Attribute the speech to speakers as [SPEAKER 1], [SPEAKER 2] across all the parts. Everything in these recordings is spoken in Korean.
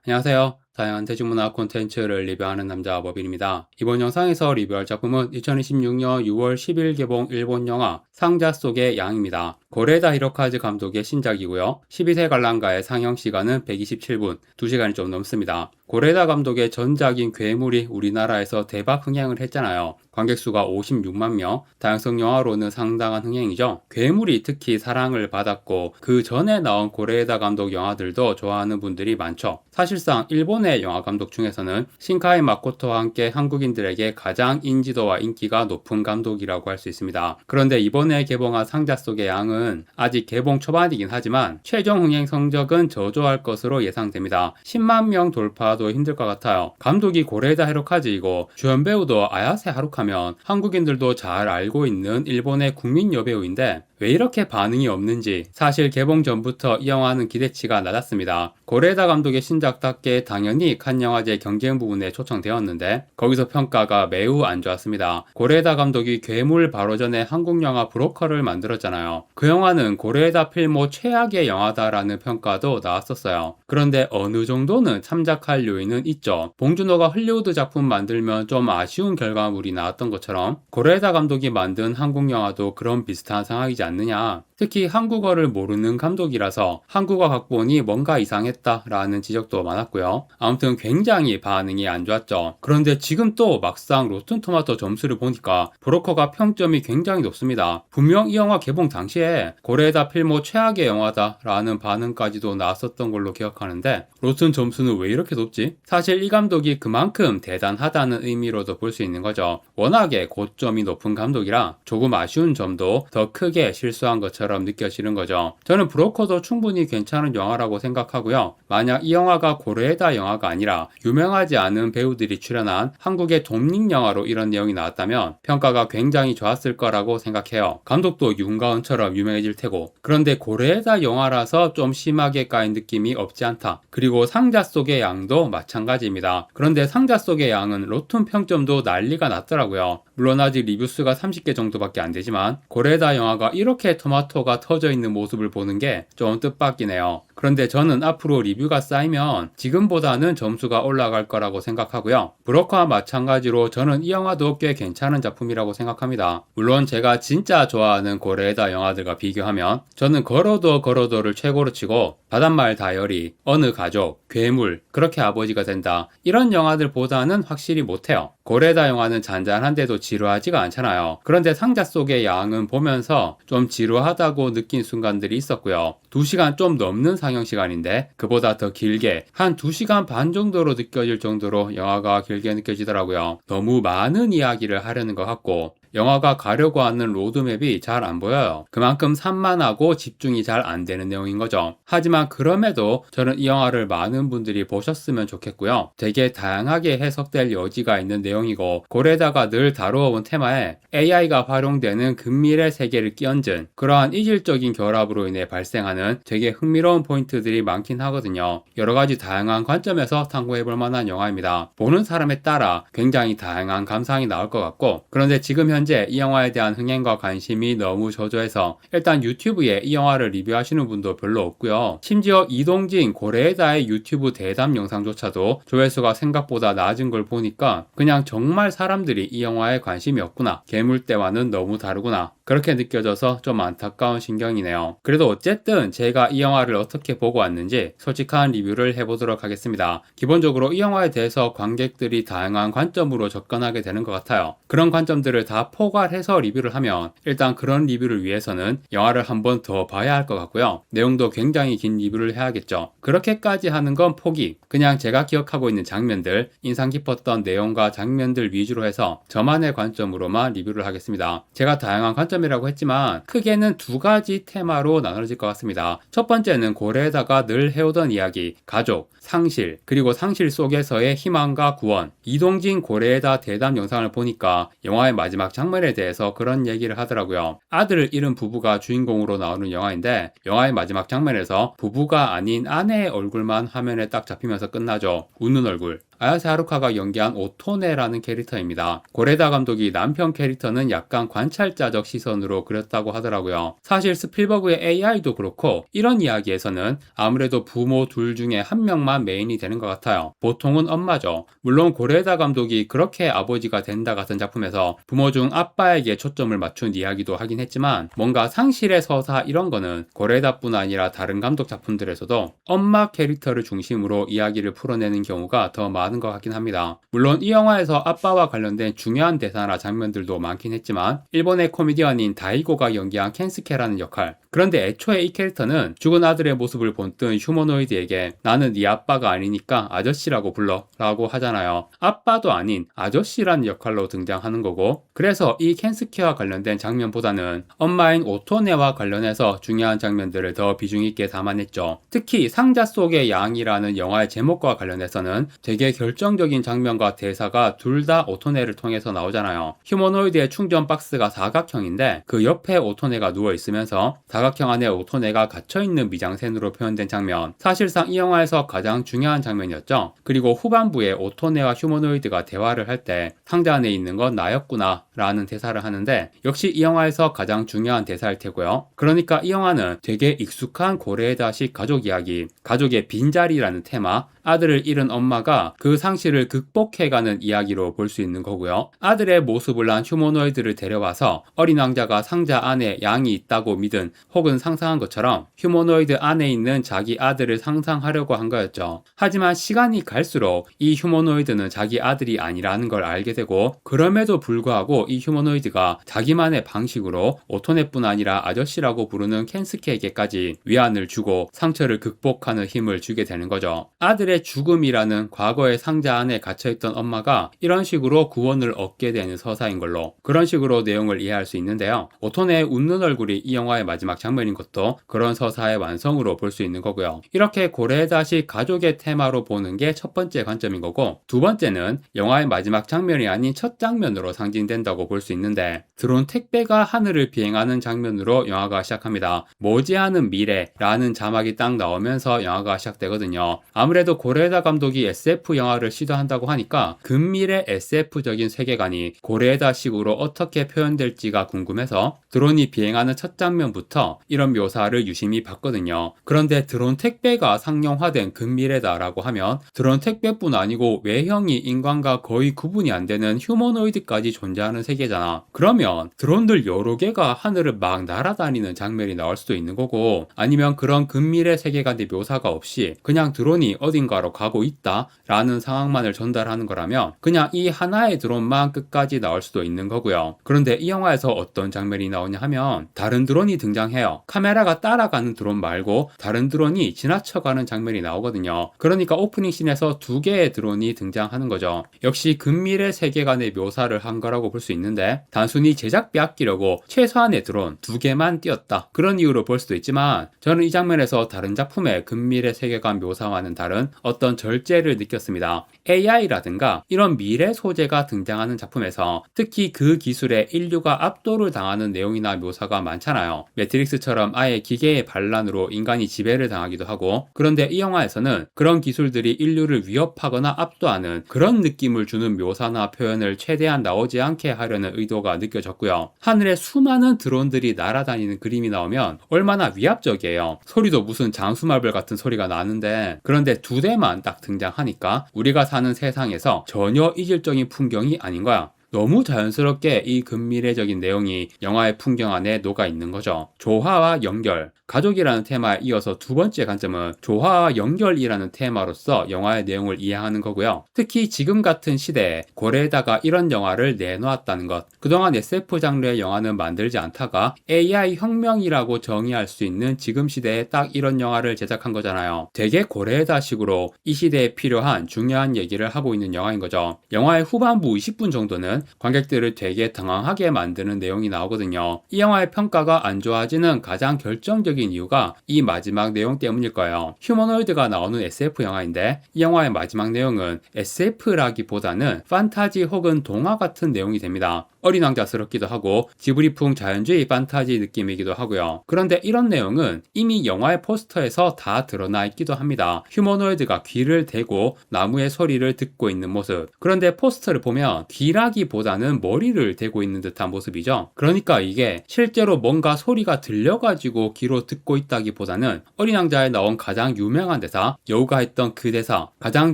[SPEAKER 1] 안녕하세요. 다양한 대중문화 콘텐츠를 리뷰하는 남자 버빌입니다. 이번 영상에서 리뷰할 작품은 2026년 6월 10일 개봉 일본 영화 상자 속의 양입니다. 고레다 히로카즈 감독의 신작이고요. 12세 관람가의 상영 시간은 127분, 2시간이 좀 넘습니다. 고레다 감독의 전작인 괴물이 우리나라에서 대박 흥행을 했잖아요. 관객 수가 56만 명, 다양성 영화로는 상당한 흥행이죠. 괴물이 특히 사랑을 받았고 그 전에 나온 고레다 감독 영화들도 좋아하는 분들이 많죠. 사실상 일본의 영화 감독 중에서는 신카이 마코토와 함께 한국인들에게 가장 인지도와 인기가 높은 감독이라고 할 수 있습니다. 그런데 이번에 개봉한 상자 속의 양은 아직 개봉 초반이긴 하지만 최종 흥행 성적은 저조할 것으로 예상됩니다. 10만 명 돌파도 힘들 것 같아요. 감독이 고레다 히로카즈이고 주연 배우도 아야세 하루카면 한국인들도 잘 알고 있는 일본의 국민 여배우인데 왜 이렇게 반응이 없는지 사실 개봉 전부터 이 영화는 기대치가 낮았습니다. 고레다 감독의 신작답게 당연히 칸 영화제 경쟁 부분에 초청되었는데 거기서 평가가 매우 안 좋았습니다. 고레다 감독이 괴물 바로 전에 한국 영화 브로커를 만들었잖아요. 그 영화는 고레다 필모 최악의 영화다라는 평가도 나왔었어요. 그런데 어느 정도는 참작할 요인은 있죠. 봉준호가 헐리우드 작품 만들면 좀 아쉬운 결과물이 나왔던 것처럼 고레다 감독이 만든 한국 영화도 그런 비슷한 상황이지 않느냐. 특히 한국어를 모르는 감독이라서 한국어 각본이 뭔가 이상했다라는 지적도 많았고요. 아무튼 굉장히 반응이 안 좋았죠. 그런데 지금 또 막상 로튼토마토 점수를 보니까 브로커가 평점이 굉장히 높습니다. 분명 이 영화 개봉 당시에 고레다 필모 최악의 영화다라는 반응까지도 나왔었던 걸로 기억하는데 로튼 점수는 왜 이렇게 높지? 사실 이 감독이 그만큼 대단하다는 의미로도 볼 수 있는 거죠. 워낙에 고점이 높은 감독이라 조금 아쉬운 점도 더 크게 실수한 것처럼 느껴지는 거죠. 저는 브로커도 충분히 괜찮은 영화라고 생각하고요. 만약 이 영화가 고레다 영화가 아니라 유명하지 않은 배우들이 출연한 한국의 독립 영화로 이런 내용이 나왔다면 평가가 굉장히 좋았을 거라고 생각해요. 감독도 윤가은처럼 유명해질 테고. 그런데 고레다 영화라서 좀 심하게 까인 느낌이 없지 않다. 그리고 상자 속의 양도 마찬가지입니다. 그런데 상자 속의 양은 로튼 평점도 난리가 났더라고요. 물론 아직 리뷰수가 30개 정도밖에 안 되지만 고레다 영화가 이렇게 토마토가 터져 있는 모습을 보는 게 좀 뜻밖이네요. 그런데 저는 앞으로 리뷰가 쌓이면 지금보다는 점수가 올라갈 거라고 생각하고요. 브로커와 마찬가지로 저는 이 영화도 꽤 괜찮은 작품이라고 생각합니다. 물론 제가 진짜 좋아하는 고레다 영화들과 비교하면 저는 걸어도를 최고로 치고 바닷말 다이어리, 어느 가족, 괴물, 그렇게 아버지가 된다 이런 영화들보다는 확실히 못해요. 고레다 영화는 잔잔한데도 지루하지가 않잖아요. 그런데 상자 속의 양은 보면서 좀 지루하다고 느낀 순간들이 있었고요. 2시간 좀 넘는 상영시간인데 그보다 더 길게 한 2시간 반 정도로 느껴질 정도로 영화가 길게 느껴지더라고요. 너무 많은 이야기를 하려는 것 같고 영화가 가려고 하는 로드맵이 잘 안 보여요. 그만큼 산만하고 집중이 잘 안 되는 내용인 거죠. 하지만 그럼에도 저는 이 영화를 많은 분들이 보셨으면 좋겠고요. 되게 다양하게 해석될 여지가 있는 내용이고 고레다가 늘 다루어온 테마에 AI가 활용되는 근밀의 세계를 끼얹은 그러한 이질적인 결합으로 인해 발생하는 되게 흥미로운 포인트들이 많긴 하거든요. 여러가지 다양한 관점에서 탐구해볼 만한 영화입니다. 보는 사람에 따라 굉장히 다양한 감상이 나올 것 같고 그런데 지금 현재 이 영화에 대한 흥행과 관심이 너무 저조해서 일단 유튜브에 이 영화를 리뷰하시는 분도 별로 없고요. 심지어 이동진 고레에다의 유튜브 대담 영상조차도 조회수가 생각보다 낮은 걸 보니까 그냥 정말 사람들이 이 영화에 관심이 없구나. 괴물대와는 너무 다르구나. 그렇게 느껴져서 좀 안타까운 신경이네요. 그래도 어쨌든 제가 이 영화를 어떻게 보고 왔는지 솔직한 리뷰를 해보도록 하겠습니다. 기본적으로 이 영화에 대해서 관객들이 다양한 관점으로 접근하게 되는 것 같아요. 그런 관점들을 다 포괄해서 리뷰를 하면 일단 그런 리뷰를 위해서는 영화를 한 번 더 봐야 할 것 같고요. 내용도 굉장히 긴 리뷰를 해야겠죠. 그렇게까지 하는 건 포기. 그냥 제가 기억하고 있는 장면들, 인상 깊었던 내용과 장면들 위주로 해서 저만의 관점으로만 리뷰를 하겠습니다. 제가 다양한 관점이라고 했지만 크게는 2가지 테마로 나눠질 것 같습니다. 첫 번째는 고레에다가 늘 해오던 이야기, 가족, 상실, 그리고 상실 속에서의 희망과 구원. 이동진 고레에다 대담 영상을 보니까 영화의 마지막 장면에 대해서 그런 얘기를 하더라고요. 아들을 잃은 부부가 주인공으로 나오는 영화인데 영화의 마지막 장면에서 부부가 아닌 아내의 얼굴만 화면에 딱 잡히면서 끝나죠. 웃는 얼굴. 아야세 하루카가 연기한 오토네라는 캐릭터입니다. 고레다 감독이 남편 캐릭터는 약간 관찰자적 시선으로 그렸다고 하더라고요. 사실 스필버그의 AI도 그렇고 이런 이야기에서는 아무래도 부모 둘 중에 한 명만 메인이 되는 것 같아요. 보통은 엄마죠. 물론 고레다 감독이 그렇게 아버지가 된다 같은 작품에서 부모 중 아빠에게 초점을 맞춘 이야기도 하긴 했지만 뭔가 상실의 서사 이런 거는 고레다뿐 아니라 다른 감독 작품들에서도 엄마 캐릭터를 중심으로 이야기를 풀어내는 경우가 더 많은 것 같긴 합니다. 물론 이 영화에서 아빠와 관련된 중요한 대사나 장면들도 많긴 했지만 일본의 코미디언인 다이고가 연기한 켄스케라는 역할, 그런데 애초에 이 캐릭터는 죽은 아들의 모습을 본뜬 휴머노이드에게 나는 네 아빠가 아니니까 아저씨라고 불러 라고 하잖아요. 아빠도 아닌 아저씨라는 역할로 등장하는 거고, 그래서 이 켄스케와 관련된 장면보다는 엄마인 오토네와 관련해서 중요한 장면들을 더 비중 있게 담아냈죠. 특히 상자 속의 양이라는 영화의 제목과 관련해서는 되게 결정적인 장면과 대사가 둘 다 오토네를 통해서 나오잖아요. 휴머노이드의 충전 박스가 사각형인데 그 옆에 오토네가 누워있으면서 사각형 안에 오토네가 갇혀있는 미장센으로 표현된 장면, 사실상 이 영화에서 가장 중요한 장면이었죠. 그리고 후반부에 오토네와 휴머노이드가 대화를 할 때 상자 안에 있는 건 나였구나 라는 대사를 하는데 역시 이 영화에서 가장 중요한 대사일 테고요. 그러니까 이 영화는 되게 익숙한 고레에다식 가족 이야기, 가족의 빈자리라는 테마, 아들을 잃은 엄마가 그 상실을 극복해가는 이야기로 볼 수 있는 거고요. 아들의 모습을 한 휴머노이드를 데려와서 어린 왕자가 상자 안에 양이 있다고 믿은 혹은 상상한 것처럼 휴머노이드 안에 있는 자기 아들을 상상하려고 한 거였죠. 하지만 시간이 갈수록 이 휴머노이드는 자기 아들이 아니라는 걸 알게 되고, 그럼에도 불구하고 이 휴머노이드가 자기만의 방식으로 오토네뿐 아니라 아저씨라고 부르는 켄스케에게까지 위안을 주고 상처를 극복하는 힘을 주게 되는 거죠. 아들의 죽음이라는 과거의 상자 안에 갇혀있던 엄마가 이런 식으로 구원을 얻게 되는 서사인 걸로, 그런 식으로 내용을 이해할 수 있는데요. 오토네의 웃는 얼굴이 이 영화의 마지막 장면인 것도 그런 서사의 완성으로 볼 수 있는 거고요. 이렇게 고레에다식 가족의 테마로 보는 게 첫 번째 관점인 거고, 두 번째는 영화의 마지막 장면이 아닌 첫 장면으로 상징된다고 볼 수 있는데, 드론 택배가 하늘을 비행하는 장면으로 영화가 시작합니다. 머지않은 미래라는 자막이 딱 나오면서 영화가 시작되거든요. 아무래도 고레에다 감독이 SF 영화를 시도한다고 하니까 근미래 SF적인 세계관이 고레에다식으로 어떻게 표현될지가 궁금해서 드론이 비행하는 첫 장면부터 이런 묘사를 유심히 봤거든요. 그런데 드론 택배가 상용화된 근미래다라고 하면 드론 택배뿐 아니고 외형이 인간과 거의 구분이 안 되는 휴머노이드까지 존재하는 세계잖아. 그러면 드론들 여러 개가 하늘을 막 날아다니는 장면이 나올 수도 있는 거고, 아니면 그런 근미래 세계관의 묘사가 없이 그냥 드론이 어딘가로 가고 있다 라는 상황만을 전달하는 거라면 그냥 이 하나의 드론만 끝까지 나올 수도 있는 거고요. 그런데 이 영화에서 어떤 장면이 나오냐 하면 다른 드론이 등장해요. 카메라가 따라가는 드론 말고 다른 드론이 지나쳐가는 장면이 나오거든요. 그러니까 오프닝 씬에서 두 개의 드론이 등장하는 거죠. 역시 근미래 세계관의 묘사를 한 거라고 볼 수 있는데, 단순히 제작비 아끼려고 최소한의 드론 두 개만 띄었다, 그런 이유로 볼 수도 있지만, 저는 이 장면에서 다른 작품의 근미래 세계관 묘사와는 다른 어떤 절제를 느꼈습니다. AI라든가 이런 미래 소재가 등장하는 작품에서 특히 그 기술에 인류가 압도를 당하는 내용이나 묘사가 많잖아요. 매트릭스처럼 아예 기계의 반란으로 인간이 지배를 당하기도 하고, 그런데 이 영화에서는 그런 기술들이 인류를 위협하거나 압도하는 그런 느낌을 주는 묘사나 표현을 최대한 나오지 않게 하려는 의도가 느껴졌고요. 하늘에 수많은 드론들이 날아다니는 그림이 나오면 얼마나 위압적이에요. 소리도 무슨 장수말벌 같은 소리가 나는데, 그런데 두 대만 딱 등장하니까 우리가 사는 세상에서 전혀 이질적인 풍경이 아닌 거야. 너무 자연스럽게 이 근미래적인 내용이 영화의 풍경 안에 녹아 있는 거죠. 조화와 연결, 가족이라는 테마에 이어서 두 번째 관점은 조화와 연결이라는 테마로서 영화의 내용을 이해하는 거고요. 특히 지금 같은 시대에 고레에다가 이런 영화를 내놓았다는 것, 그동안 SF 장르의 영화는 만들지 않다가 AI 혁명이라고 정의할 수 있는 지금 시대에 딱 이런 영화를 제작한 거잖아요. 되게 고레에다식으로 이 시대에 필요한 중요한 얘기를 하고 있는 영화인 거죠. 영화의 후반부 20분 정도는 관객들을 되게 당황하게 만드는 내용이 나오거든요. 이 영화의 평가가 안 좋아지는 가장 결정적인 이유가 이 마지막 내용 때문일 거예요. 휴머노이드가 나오는 SF 영화인데 이 영화의 마지막 내용은 SF라기보다는 판타지 혹은 동화 같은 내용이 됩니다. 어린 왕자스럽기도 하고 지브리풍 자연주의 판타지 느낌이기도 하고요. 그런데 이런 내용은 이미 영화의 포스터에서 다 드러나 있기도 합니다. 휴머노이드가 귀를 대고 나무의 소리를 듣고 있는 모습. 그런데 포스터를 보면 귀라기보다는 머리를 대고 있는 듯한 모습이죠. 그러니까 이게 실제로 뭔가 소리가 들려가지고 귀로 듣고 있다기보다는 어린 왕자에 나온 가장 유명한 대사, 여우가 했던 그 대사, 가장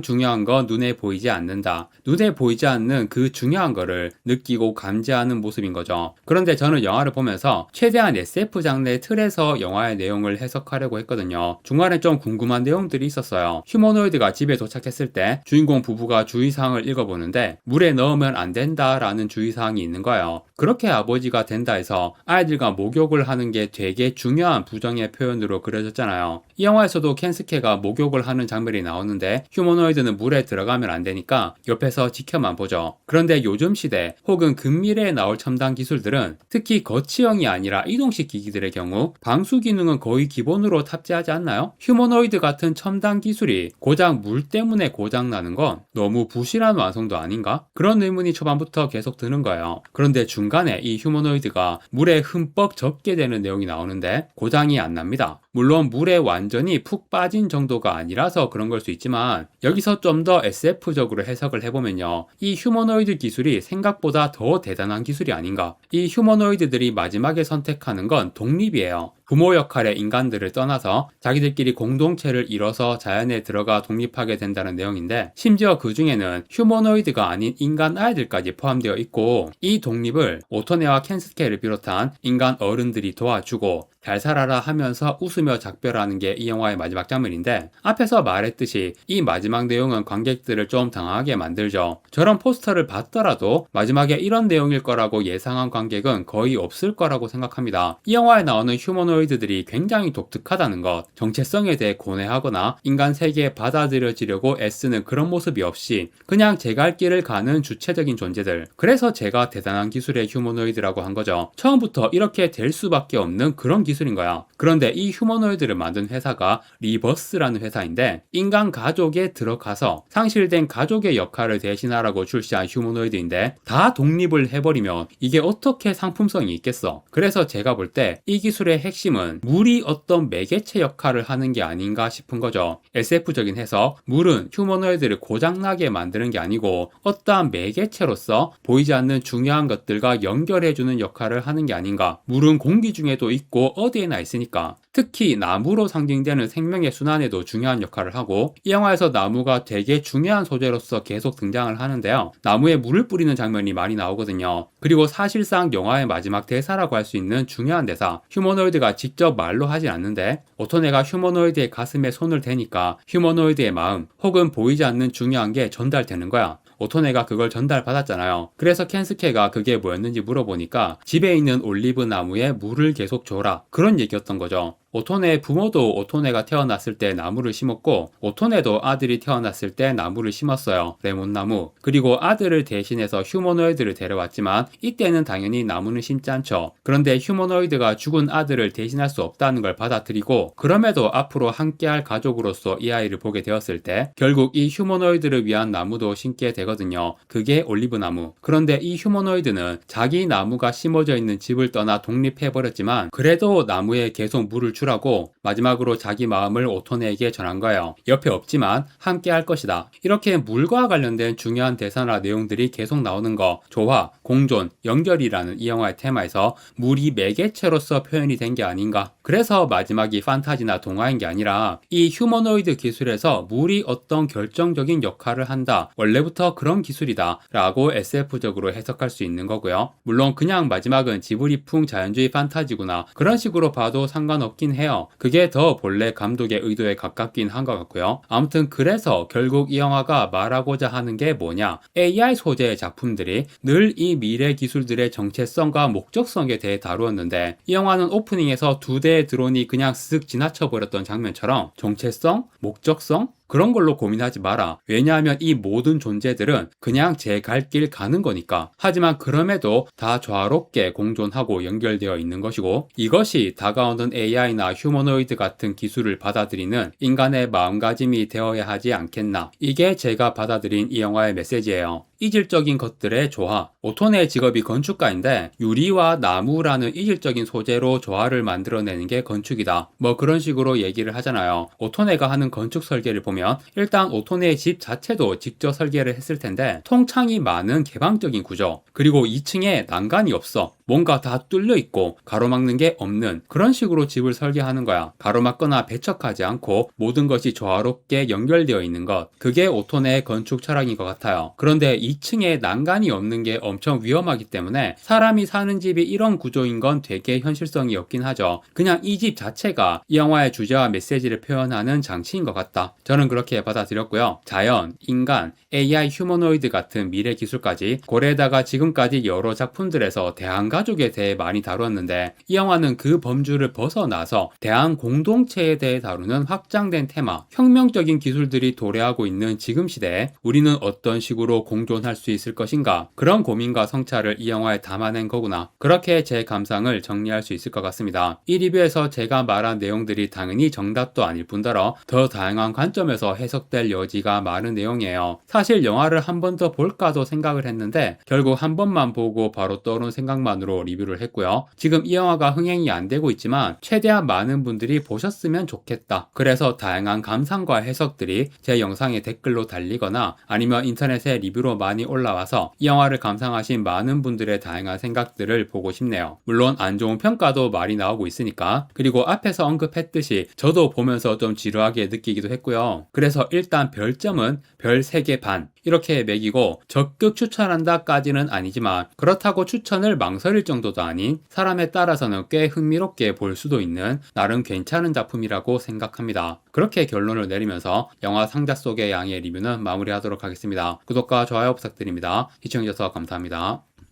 [SPEAKER 1] 중요한 건 눈에 보이지 않는다. 눈에 보이지 않는 그 중요한 거를 느끼고 감지하는 모습인 거죠. 그런데 저는 영화를 보면서 최대한 SF 장르의 틀에서 영화의 내용을 해석하려고 했거든요. 중간에 좀 궁금한 내용들이 있었어요. 휴머노이드가 집에 도착했을 때 주인공 부부가 주의사항을 읽어보는데 물에 넣으면 안 된다라는 주의사항이 있는 거예요. 그렇게 아버지가 된다 해서 아이들과 목욕을 하는 게 되게 중요한 부정의 표현으로 그려졌잖아요. 이 영화에서도 켄스케가 목욕을 하는 장면이 나오는데 휴머노이드는 물에 들어가면 안 되니까 옆에서 지켜만 보죠. 그런데 요즘 시대 혹은 근미래에 나올 첨단 기술들은 특히 거치형이 아니라 이동식 기기들의 경우 방수 기능은 거의 기본으로 탑재하지 않나요? 휴머노이드 같은 첨단 기술이 고작 물 때문에 고장나는 건 너무 부실한 완성도 아닌가? 그런 의문이 초반부터 계속 드는 거예요. 그런데 중간에 이 휴머노이드가 물에 흠뻑 젖게 되는 내용이 나오는데 고장이 안 납니다. 물론 물에 완전히 푹 빠진 정도가 아니라서 그런 걸 수 있지만 여기서 좀 더 SF적으로 해석을 해보면요. 이 휴머노이드 기술이 생각보다 더 대단한 기술이 아닌가. 이 휴머노이드들이 마지막에 선택하는 건 독립이에요. 부모 역할의 인간들을 떠나서 자기들끼리 공동체를 이뤄서 자연에 들어가 독립하게 된다는 내용인데 심지어 그 중에는 휴머노이드가 아닌 인간 아이들까지 포함되어 있고 이 독립을 오토네와 켄스케를 비롯한 인간 어른들이 도와주고 잘 살아라 하면서 웃으며 작별하는 게 이 영화의 마지막 장면인데 앞에서 말했듯이 이 마지막 내용은 관객들을 좀 당황하게 만들죠. 저런 포스터를 봤더라도 마지막에 이런 내용일 거라고 예상한 관객은 거의 없을 거라고 생각합니다. 이 영화에 나오는 휴머노이드들이 굉장히 독특하다는 것, 정체성에 대해 고뇌하거나 인간 세계에 받아들여지려고 애쓰는 그런 모습이 없이 그냥 제 갈 길을 가는 주체적인 존재들. 그래서 제가 대단한 기술의 휴머노이드라고 한 거죠. 처음부터 이렇게 될 수밖에 없는 그런 기술인 거야. 그런데 이 휴머노이드를 만든 회사가 리버스라는 회사인데 인간 가족에 들어가서 상실된 가족의 역할을 대신하라고 출시한 휴머노이드인데 다 독립을 해버리면 이게 어떻게 상품성이 있겠어. 그래서 제가 볼 때 이 기술의 핵심은 물이 어떤 매개체 역할을 하는 게 아닌가 싶은 거죠. SF적인 해석, 물은 휴머노이드를 고장나게 만드는 게 아니고 어떠한 매개체로서 보이지 않는 중요한 것들과 연결해주는 역할을 하는 게 아닌가. 물은 공기 중에도 있고 어디에나 있으니까. 특히 나무로 상징되는 생명의 순환에도 중요한 역할을 하고 이 영화에서 나무가 되게 중요한 소재로서 계속 등장을 하는데요. 나무에 물을 뿌리는 장면이 많이 나오거든요. 그리고 사실상 영화의 마지막 대사라고 할 수 있는 중요한 대사, 휴머노이드가 직접 말로 하진 않는데 오토네가 휴머노이드의 가슴에 손을 대니까 휴머노이드의 마음 혹은 보이지 않는 중요한 게 전달되는 거야. 오토네가 그걸 전달받았잖아요. 그래서 켄스케가 그게 뭐였는지 물어보니까 집에 있는 올리브 나무에 물을 계속 줘라. 그런 얘기였던 거죠. 오토네의 부모도 오토네가 태어났을 때 나무를 심었고 오토네도 아들이 태어났을 때 나무를 심었어요. 레몬나무. 그리고 아들을 대신해서 휴머노이드를 데려왔지만 이때는 당연히 나무는 심지 않죠. 그런데 휴머노이드가 죽은 아들을 대신할 수 없다는 걸 받아들이고 그럼에도 앞으로 함께할 가족으로서 이 아이를 보게 되었을 때 결국 이 휴머노이드를 위한 나무도 심게 되거든요. 그게 올리브나무. 그런데 이 휴머노이드는 자기 나무가 심어져 있는 집을 떠나 독립해버렸지만 그래도 나무에 계속 물을 주라고 마지막으로 자기 마음을 오토네에게 전한 거예요. 옆에 없지만 함께 할 것이다. 이렇게 물과 관련된 중요한 대사나 내용들이 계속 나오는 거, 조화, 공존, 연결이라는 이 영화의 테마에서 물이 매개체로서 표현이 된 게 아닌가. 그래서 마지막이 판타지나 동화인 게 아니라 이 휴머노이드 기술에서 물이 어떤 결정적인 역할을 한다. 원래부터 그런 기술이다. 라고 SF적으로 해석할 수 있는 거고요. 물론 그냥 마지막은 지브리풍 자연주의 판타지구나. 그런 식으로 봐도 상관없긴 해요. 그게 더 본래 감독의 의도에 가깝긴 한 것 같고요. 아무튼 그래서 결국 이 영화가 말하고자 하는 게 뭐냐. AI 소재의 작품들이 늘 이 미래 기술들의 정체성과 목적성에 대해 다루었는데 이 영화는 오프닝에서 2대의 드론이 그냥 쓱 지나쳐버렸던 장면처럼 정체성? 목적성? 그런 걸로 고민하지 마라. 왜냐하면 이 모든 존재들은 그냥 제 갈 길 가는 거니까. 하지만 그럼에도 다 조화롭게 공존하고 연결되어 있는 것이고 이것이 다가오는 AI나 휴머노이드 같은 기술을 받아들이는 인간의 마음가짐이 되어야 하지 않겠나. 이게 제가 받아들인 이 영화의 메시지예요. 이질적인 것들의 조화. 오토네의 직업이 건축가인데 유리와 나무라는 이질적인 소재로 조화를 만들어내는 게 건축이다. 뭐 그런 식으로 얘기를 하잖아요. 오토네가 하는 건축 설계를 보면 일단 오토네의 집 자체도 직접 설계를 했을 텐데 통창이 많은 개방적인 구조, 그리고 2층에 난간이 없어. 뭔가 다 뚫려 있고 가로막는 게 없는 그런 식으로 집을 설계하는 거야. 가로막거나 배척하지 않고 모든 것이 조화롭게 연결되어 있는 것. 그게 오토네의 건축 철학인 것 같아요. 그런데 2층에 난간이 없는 게 엄청 위험하기 때문에 사람이 사는 집이 이런 구조인 건 되게 현실성이 없긴 하죠. 그냥 이 집 자체가 이 영화의 주제와 메시지를 표현하는 장치인 것 같다. 저는 그렇게 받아들였고요. 자연, 인간, AI, 휴머노이드 같은 미래 기술까지 고래에다가 지금까지 여러 작품들에서 대한가족에 대해 많이 다루었는데 이 영화는 그 범주를 벗어나서 대한 공동체에 대해 다루는 확장된 테마, 혁명적인 기술들이 도래하고 있는 지금 시대에 우리는 어떤 식으로 공존할 수 있을 것인가, 그런 고민과 성찰을 이 영화에 담아낸 거구나. 그렇게 제 감상을 정리할 수 있을 것 같습니다. 이 리뷰에서 제가 말한 내용들이 당연히 정답도 아닐 뿐더러 더 다양한 관점에서 해석될 여지가 많은 내용이에요. 사실 영화를 한 번 더 볼까도 생각을 했는데 결국 한 번만 보고 바로 떠오른 생각만으로 리뷰를 했고요. 지금 이 영화가 흥행이 안 되고 있지만 최대한 많은 분들이 보셨으면 좋겠다. 그래서 다양한 감상과 해석들이 제 영상에 댓글로 달리거나 아니면 인터넷에 리뷰로 많이 올라와서 이 영화를 감상하신 많은 분들의 다양한 생각들을 보고 싶네요. 물론 안 좋은 평가도 많이 나오고 있으니까. 그리고 앞에서 언급했듯이 저도 보면서 좀 지루하게 느끼기도 했고요. 그래서 일단 별점은 별 3개 반 이렇게 매기고 적극 추천한다까지는 아니지만 그렇다고 추천을 망설일 정도도 아닌 사람에 따라서는 꽤 흥미롭게 볼 수도 있는 나름 괜찮은 작품이라고 생각합니다. 그렇게 결론을 내리면서 영화 상자 속의 양의 리뷰는 마무리하도록 하겠습니다. 구독과 좋아요 부탁드립니다. 시청해주셔서 감사합니다.